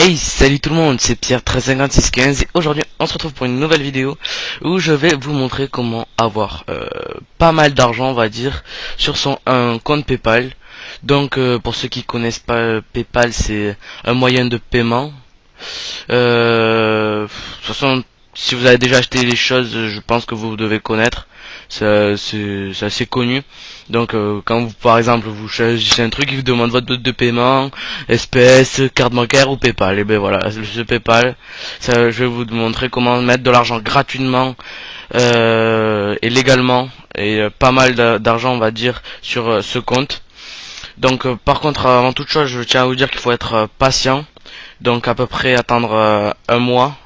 Hey, salut tout le monde, c'est Pierre135615 et aujourd'hui on se retrouve pour une nouvelle vidéo où je vais vous montrer comment avoir pas mal d'argent, on va dire, sur un compte PayPal. Donc pour ceux qui connaissent pas PayPal, c'est un moyen de paiement. De toute façon, si vous avez déjà acheté les choses, je pense que vous devez connaître. C'est assez connu. Donc quand vous, par exemple, vous choisissez un truc, il vous demande votre mode de paiement, espèce, carte bancaire ou PayPal. Et ben voilà, ce PayPal, ça, je vais vous montrer comment mettre de l'argent gratuitement et légalement et pas mal d'argent, on va dire, sur ce compte. Donc par contre, avant toute chose, je tiens à vous dire qu'il faut être patient. Donc à peu près attendre un mois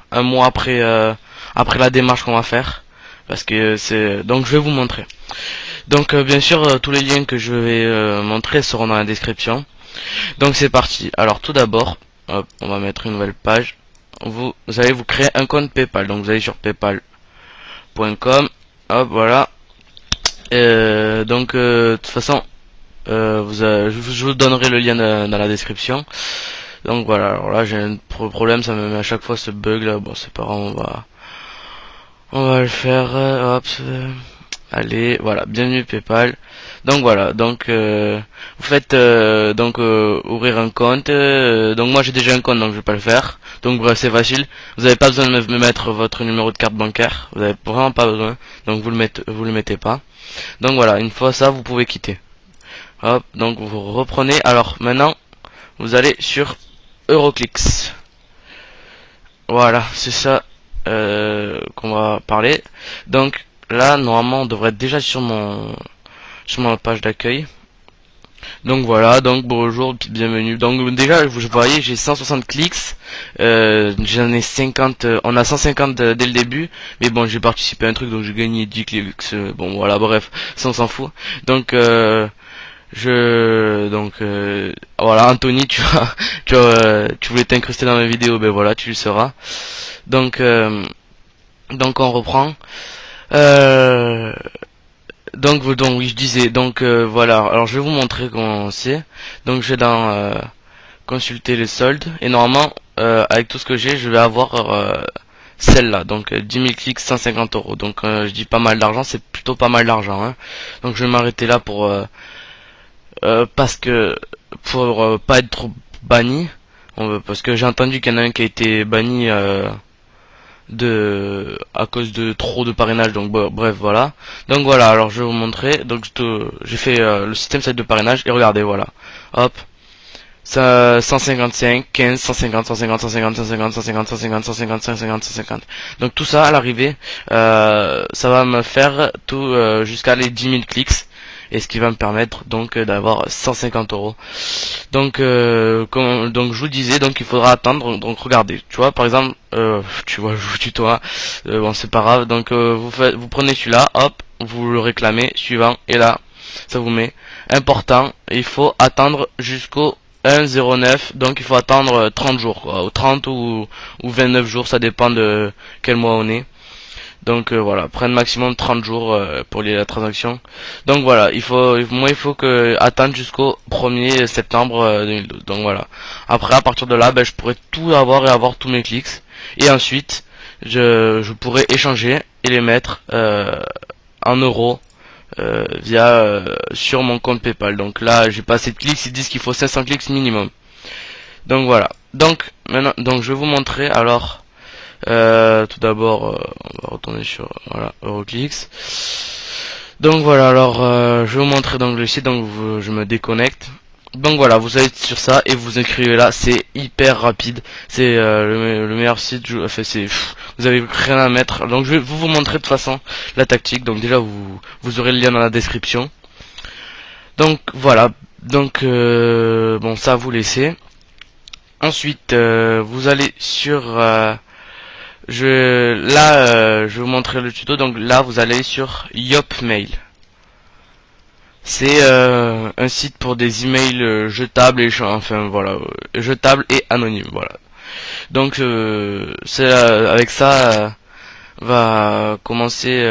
après la démarche qu'on va faire, parce que c'est donc je vais vous montrer. Donc bien sûr tous les liens que je vais montrer seront dans la description. Donc c'est parti. Alors tout d'abord, hop, on va mettre une nouvelle page. Vous allez vous créer un compte PayPal. Donc vous allez sur paypal.com. Hop, voilà. De toute façon, je vous donnerai le lien dans la description. Donc voilà, alors là j'ai un problème, ça me met à chaque fois ce bug là. Bon, c'est pas grave, on va le faire. Hop, allez, voilà, bienvenue PayPal. Donc voilà, donc vous faites ouvrir un compte. Donc moi j'ai déjà un compte, donc je vais pas le faire. Donc bref, c'est facile. Vous n'avez pas besoin de me mettre votre numéro de carte bancaire. Vous avez vraiment pas besoin. Donc vous le mettez pas. Donc voilà, une fois ça, vous pouvez quitter. Hop, donc vous reprenez. Alors maintenant, vous allez sur Euroclix. Voilà, c'est ça qu'on va parler. Donc là, normalement, on devrait être déjà sur ma page d'accueil. Donc voilà, donc bonjour, bienvenue. Donc déjà, vous voyez, j'ai 160 clics. J'en ai 50. On a 150 dès le début. Mais bon, j'ai participé à un truc, donc j'ai gagné 10 clics. Bon voilà, bref, ça on s'en fout. Donc voilà, Anthony, tu voulais t'incruster dans ma vidéo, ben voilà, tu le seras. Donc on reprend. Donc oui, je disais, voilà, alors je vais vous montrer comment c'est. Donc je vais dans consulter les soldes et normalement avec tout ce que j'ai, je vais avoir celle-là, donc 10 000 clics, 150 euros. Donc je dis pas mal d'argent, c'est plutôt pas mal d'argent, hein. Donc je vais m'arrêter là parce que pour pas être trop banni, parce que j'ai entendu qu'il y en a un qui a été banni à cause de trop de parrainage. Donc bref, voilà. Donc voilà, alors je vais vous montrer. Donc j'ai fait le système set de parrainage et regardez, voilà. Hop. Ça 155, 15, 150, 150, 150, 150, 150, 150, 150, 150, 150. Donc tout ça à l'arrivée, ça va me faire tout jusqu'à les 10 000 clics. Et ce qui va me permettre donc d'avoir 150 euros. Donc donc je vous disais, donc il faudra attendre. Donc regardez, tu vois, par exemple, tu vois, je vous tutoie. Bon, c'est pas grave. Donc vous prenez celui-là, hop, vous le réclamez, suivant, et là ça vous met important. Il faut attendre jusqu'au 1,09, donc il faut attendre 30 jours, quoi, ou 30 ou 29 jours, ça dépend de quel mois on est. Donc voilà, prendre maximum 30 jours pour la transaction. Donc voilà, il faut que attendre jusqu'au 1er septembre 2012. Donc voilà. Après, à partir de là, je pourrais tout avoir et avoir tous mes clics. Et ensuite, je pourrais échanger et les mettre en euros via sur mon compte PayPal. Donc là, j'ai pas assez de clics, ils disent qu'il faut 500 clics minimum. Donc voilà. Donc maintenant, donc je vais vous montrer alors. Tout d'abord, on va retourner sur voilà Euroclix. Donc voilà, alors je vais vous montrer donc le site. Donc je me déconnecte. Donc voilà, vous allez sur ça et vous écrivez là, c'est hyper rapide. C'est le meilleur site. Vous avez rien à mettre. Donc je vais vous montrer de toute façon la tactique. Donc déjà vous aurez le lien dans la description. Donc voilà, donc bon, ça vous laissez. Ensuite vous allez sur je vais vous montrer le tuto. Donc là vous allez sur Yopmail. C'est un site pour des emails jetables et jetables et anonymes, voilà. Donc c'est avec ça va commencer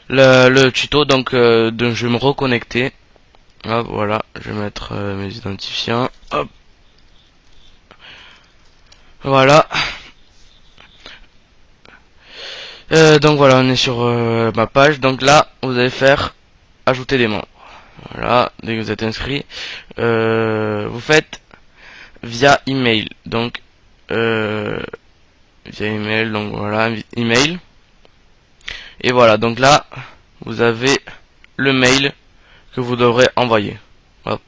le tuto. Donc je vais me reconnecter. Hop, voilà, je vais mettre mes identifiants. Hop. Voilà. Donc voilà, on est sur ma page. Donc là, vous allez faire ajouter des membres. Voilà, dès que vous êtes inscrit, vous faites via email. Donc via email. Donc voilà, email. Et voilà, donc là, vous avez le mail que vous devrez envoyer. Hop.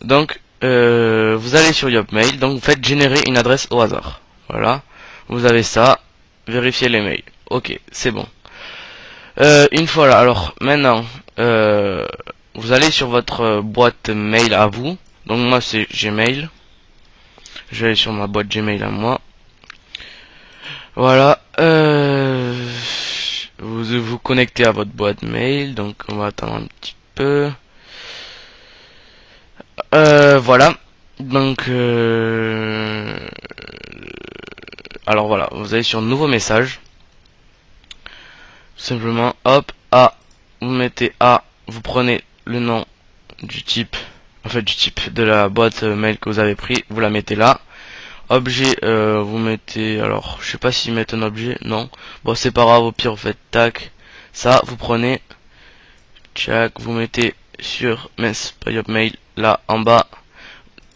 Donc vous allez sur Yopmail. Donc vous faites générer une adresse au hasard. Voilà, vous avez ça. Vérifiez les mails. Ok, c'est bon. Une fois là, alors maintenant, vous allez sur votre boîte mail à vous. Donc moi c'est Gmail. Je vais aller sur ma boîte Gmail à moi. Voilà. Vous vous connectez à votre boîte mail. Donc on va attendre un petit peu. Voilà. Donc alors voilà, vous allez sur nouveau message. Simplement, hop, A, vous mettez A, vous prenez le nom du type, en fait du type de la boîte mail que vous avez pris, vous la mettez là. Objet, vous mettez, alors je sais pas s'ils mettent un objet, non. Bon c'est pas grave, au pire vous faites tac, ça vous prenez, tchac, vous mettez sur Yopmail, là en bas,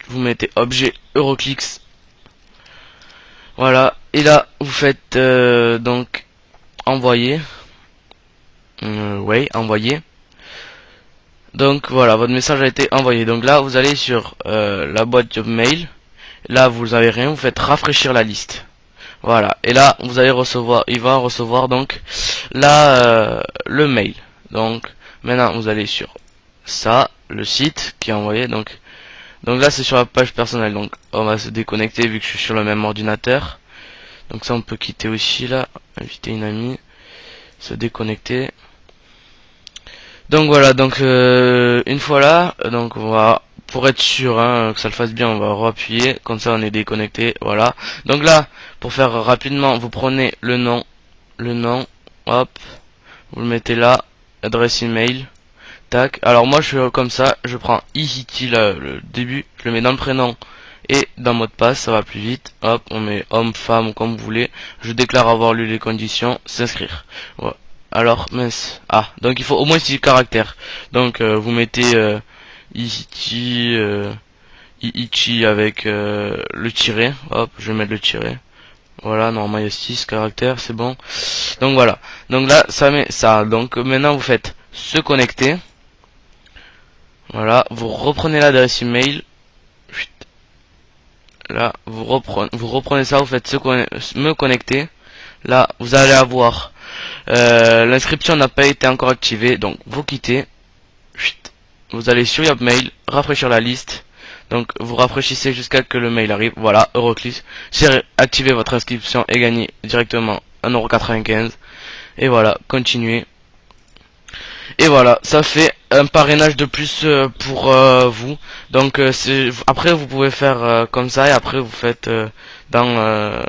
vous mettez objet Euroclix. Voilà, et là vous faites donc envoyer. Ouais, envoyer. Donc voilà, votre message a été envoyé. Donc là, vous allez sur la boîte mail. Là, vous avez rien. Vous faites rafraîchir la liste. Voilà. Et là, vous allez recevoir. Il va recevoir donc là le mail. Donc maintenant, vous allez sur ça, le site qui est envoyé. Donc là, c'est sur la page personnelle. Donc on va se déconnecter vu que je suis sur le même ordinateur. Donc ça, on peut quitter aussi là. Inviter une amie. Se déconnecter. Donc voilà, donc une fois là, donc on va, pour être sûr que ça le fasse bien, on va appuyer, comme ça on est déconnecté, voilà. Donc là, pour faire rapidement, vous prenez le nom, hop, vous le mettez là, adresse email, tac. Alors moi je suis comme ça, je prends EasyT là, le début, je le mets dans le prénom et dans mot de passe, ça va plus vite, hop, on met homme, femme, comme vous voulez, je déclare avoir lu les conditions, s'inscrire, voilà. Alors, mince. Ah, donc il faut au moins 6 caractères. Donc vous mettez Ichi, Ichi avec le tiret. Hop, je vais mettre le tiret. Voilà, normalement il y a 6 caractères, c'est bon. Donc voilà. Donc là, ça met ça. Donc maintenant vous faites se connecter. Voilà, vous reprenez l'adresse email. Là, vous reprenez ça, vous faites me connecter. Là, vous allez avoir l'inscription n'a pas été encore activée, donc vous quittez. Vous allez sur Yopmail, rafraîchir la liste. Donc vous rafraîchissez jusqu'à ce que le mail arrive. Voilà, Euroclix. Activez votre inscription et gagnez directement 1,95 €. Et voilà, continuez. Et voilà, ça fait un parrainage de plus pour vous. Donc après vous pouvez faire comme ça et après vous faites dans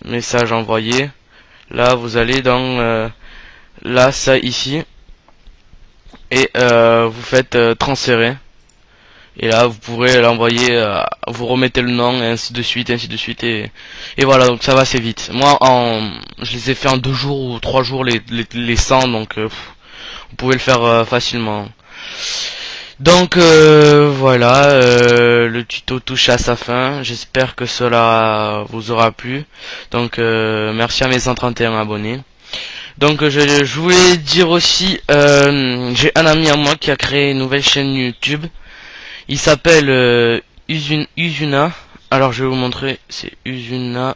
message envoyé. Là vous allez dans là ça ici et vous faites transférer. Et là vous pourrez l'envoyer, vous remettez le nom et ainsi de suite et voilà, donc ça va assez vite. Moi je les ai fait en 2 jours ou 3 jours les 100, donc vous pouvez le faire facilement. Donc voilà, le tuto touche à sa fin. J'espère que cela vous aura plu. Donc merci à mes 131 abonnés. Donc je voulais dire aussi, j'ai un ami à moi qui a créé une nouvelle chaîne YouTube. Il s'appelle Uzuna. Alors je vais vous montrer, c'est Uzuna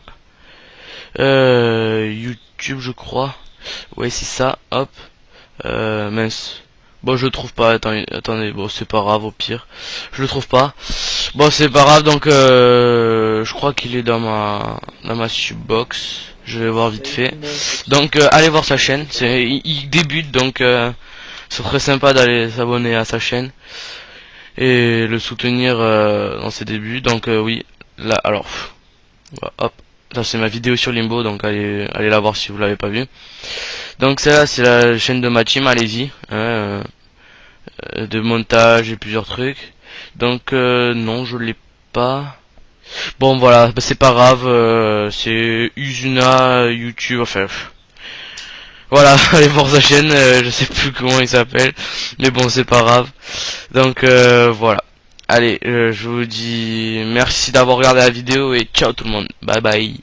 YouTube je crois. Ouais c'est ça, hop. Mince. Bon je le trouve pas, attendez, bon c'est pas grave au pire. Je le trouve pas. Bon c'est pas grave, donc je crois qu'il est dans ma subbox. Je vais voir vite fait. Donc allez voir sa chaîne, il débute donc ce serait sympa d'aller s'abonner à sa chaîne et le soutenir dans ses débuts. Donc oui, là alors hop, là c'est ma vidéo sur Limbo, donc allez la voir si vous l'avez pas vu. Donc celle-là c'est la chaîne de ma team, allez-y, hein, de montage et plusieurs trucs. Donc non je l'ai pas. Bon voilà, bah, c'est pas grave, c'est Uzuna YouTube, enfin voilà, allez voir sa chaîne, je sais plus comment il s'appelle, mais bon c'est pas grave. Donc voilà. Allez, je vous dis merci d'avoir regardé la vidéo et ciao tout le monde. Bye bye.